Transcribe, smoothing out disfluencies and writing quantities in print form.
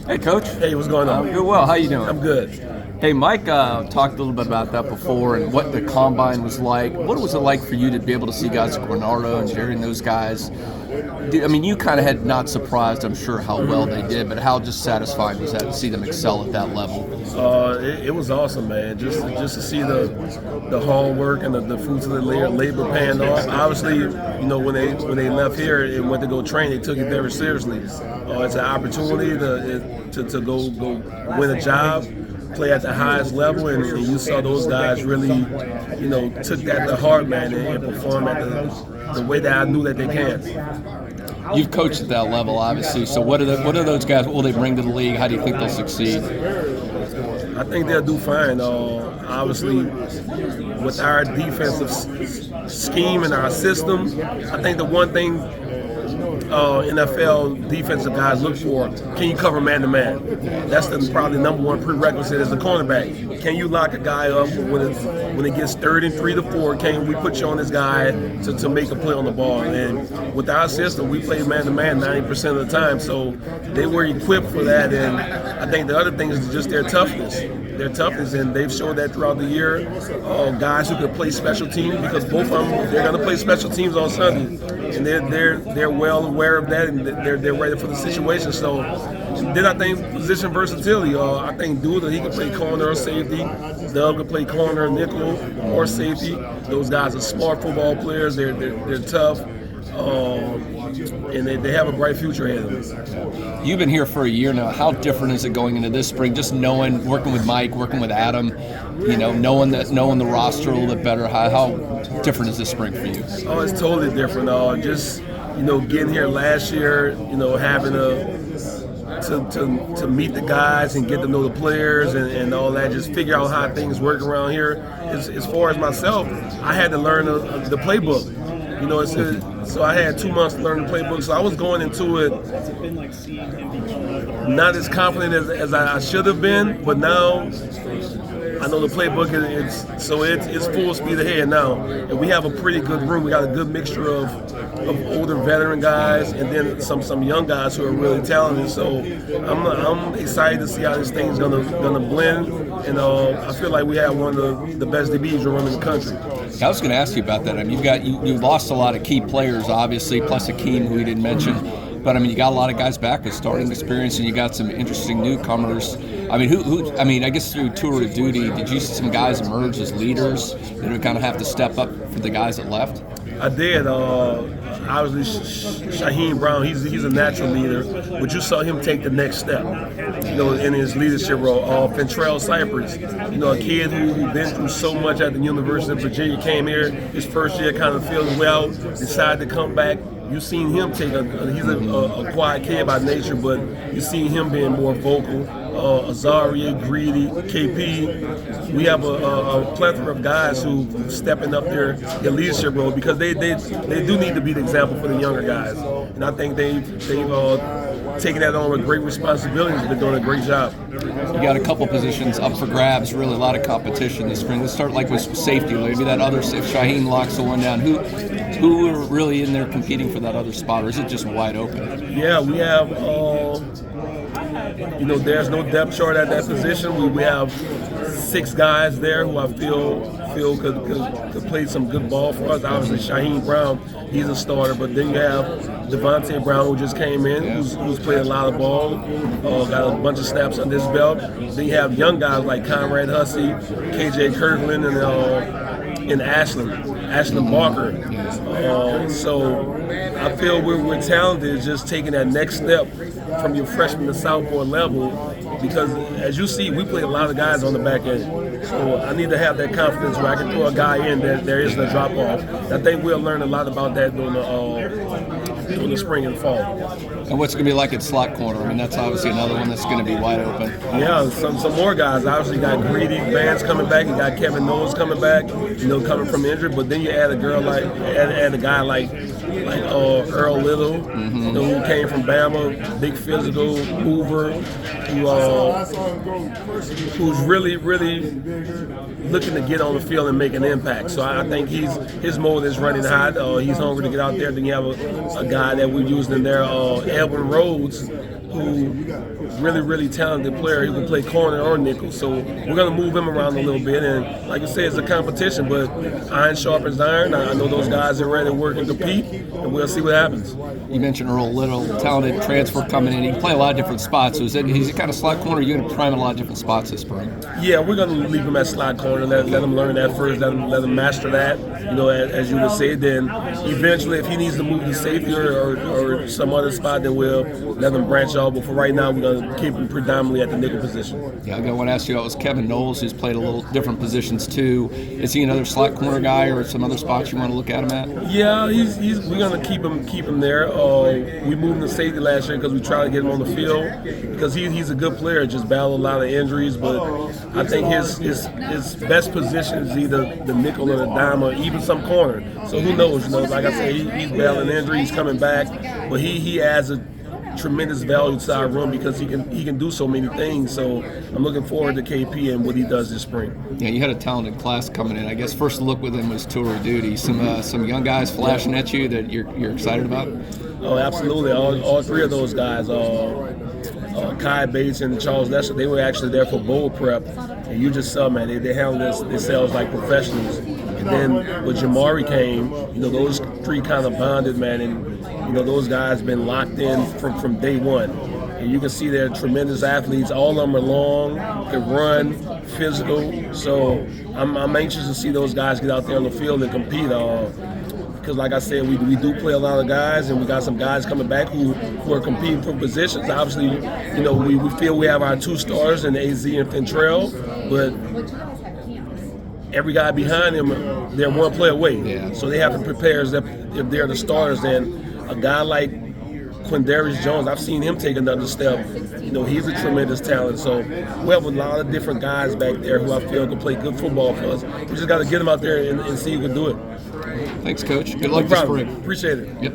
Hey, Coach. Hey, what's going on? I'm good. Well, how you doing? I'm good. Hey, Mike talked a little bit about that before and what the combine was like. What was it like for you to be able to see guys like Renardo and Jerry and those guys? I mean, you kind of had not surprised, I'm sure, how well they did, but how just satisfying was that to see them excel at that level? It was awesome, man. Just to see the hard work and the fruits of the labor paying off. Obviously, you know, when they left here and went to go train, they took it very seriously. It's an opportunity to go win a job, play at the highest level, and you saw those guys really, you know, took that to heart, man, and perform at the way that I knew that they can. You've coached at that level, obviously. So what are those guys? What will they bring to the league? How do you think they'll succeed? I think they'll do fine. Obviously, with our defensive scheme and our system, I think the one thing NFL defensive guys look for, can you cover man-to-man? That's probably number one prerequisite as a cornerback. Can you lock a guy up when it gets 3rd and 3 to 4? Can we put you on this guy to make a play on the ball? And with our system, we play man-to-man 90% of the time, so they were equipped for that. And I think the other thing is just their toughness. And they've showed that throughout the year. Guys who could play special teams, because both of them, they're going to play special teams on Sunday, and they're well aware of that, and they're ready for the situation. So then I think position versatility. I think Duda, he can play corner or safety. Doug can play corner, nickel, or safety. Those guys are smart football players. They're tough. And they have a bright future ahead of them. You've been here for a year now. How different is it going into this spring? Just knowing, working with Mike, working with Adam, you know, knowing the roster a little bit better. How different is this spring for you? Oh, it's totally different. Just, you know, getting here last year, you know, having to meet the guys and get to know the players and all that, just figure out how things work around here. As far as myself, I had to learn the playbook. You know, so I had 2 months to learn the playbook. So I was going into it not as confident as I should have been, but now I know the playbook. It's full speed ahead now, and we have a pretty good room. We got a good mixture of older veteran guys and then some young guys who are really talented. So I'm excited to see how this thing's gonna blend, and I feel like we have one of the best DBs running in the country. I was going to ask you about that. I mean, you lost a lot of key players, obviously, plus Akeem, who we didn't mention. But I mean, you got a lot of guys back with starting experience, and you got some interesting newcomers. I mean, who? I mean, I guess through tour of duty, did you see some guys emerge as leaders that would kind of have to step up for the guys that left? I did. Obviously, Shaheem Brown, he's a natural leader, but you saw him take the next step, you know, in his leadership role. Fentrell Cypress, you know, a kid who's been through so much at the University of Virginia, came here, his first year kind of feeling well, decided to come back. You've seen him he's a quiet kid by nature, but you've seen him being more vocal. Azaria, Greedy, KP. We have a plethora of guys who stepping up their leadership role, because they do need to be the example for the younger guys. And I think they've taken that on with great responsibility and been doing a great job. You got a couple positions up for grabs, really a lot of competition this spring. Let's start with safety. Maybe that other, if Shaheen locks the one down, who are really in there competing for that other spot, or is it just wide open? Yeah, we have, you know, there's no depth chart at that position. We have 6 guys there who I feel could play some good ball for us. Obviously, Shaheem Brown, he's a starter, but then you have Devontae Brown, who just came in, who's played a lot of ball, got a bunch of snaps on his belt. Then you have young guys like Conrad Hussey, KJ Kirkland, and Ashland Barker. So I feel we're talented, just taking that next step from your freshman to sophomore level, because as you see, we play a lot of guys on the back end. So I need to have that confidence where I can throw a guy in that there isn't a drop off. I think we'll learn a lot about that during the spring and fall. And what's going to be like at slot corner? I mean, that's obviously another one that's going to be wide open. Yeah, some more guys. Obviously, got Greedy Vance coming back. You got Kevin Noles coming back. You know, coming from injury. But then you add a guy like Earl Little, you know, who came from Bama, big physical mover. who's really looking to get on the field and make an impact. So I think his motor is running hot. He's hungry to get out there. Then you have a guy that we're using in there, Edwin Rhodes, who really talented player. He can play corner or nickel. So we're going to move him around a little bit. And like I said, it's a competition, but iron sharpens iron. I know those guys are ready to work and compete, and we'll see what happens. You mentioned Earl Little, talented transfer coming in. He can play a lot of different spots. So he's a kind of slot corner. You're going to prime a lot of different spots this spring. Yeah, we're going to leave him at slot corner. Let him learn that first. Let him master that. As you would say, then eventually, if he needs to move to safety or some other spot, then we'll let him branch off. But for right now, we're going to keep him predominantly at the nickel position. Yeah, I want to ask you about was Kevin Noles, who's played a little different positions too. Is he another slot corner guy, or some other spots you want to look at him at? Yeah, we're going to keep him there. We moved him to safety last year because we tried to get him on the field because he's a good player. Just battled a lot of injuries, but I think his best position is either the nickel or the dime or even some corner. So who knows? Like I said, he's battling injuries, he's coming back, but he adds a tremendous value to our room because he can do so many things. So I'm looking forward to KP and what he does this spring. Yeah, you had a talented class coming in. I guess first look with him was tour of duty. Some young guys flashing at you that you're excited about. Oh, absolutely. All three of those guys, Kai Bates and Charles Lester, they were actually there for bowl prep. And you just saw, man, they handle themselves like professionals. And then when Jamari came, those three kind of bonded, man, and those guys been locked in from day one. And you can see they're tremendous athletes. All of them are long, can run, physical. So I'm anxious to see those guys get out there on the field and compete. Because like I said, we do play a lot of guys, and we got some guys coming back who are competing for positions. Obviously, we feel we have our two stars in AZ and Fentrell, but every guy behind them, they're one play away. Yeah. So they have to prepare as if they're the starters. And a guy like Quindarius Jones, I've seen him take another step. He's a tremendous talent. So we have a lot of different guys back there who I feel can play good football for us. We just got to get them out there and see who can do it. Thanks, Coach. Good luck this spring. Appreciate it. Yep.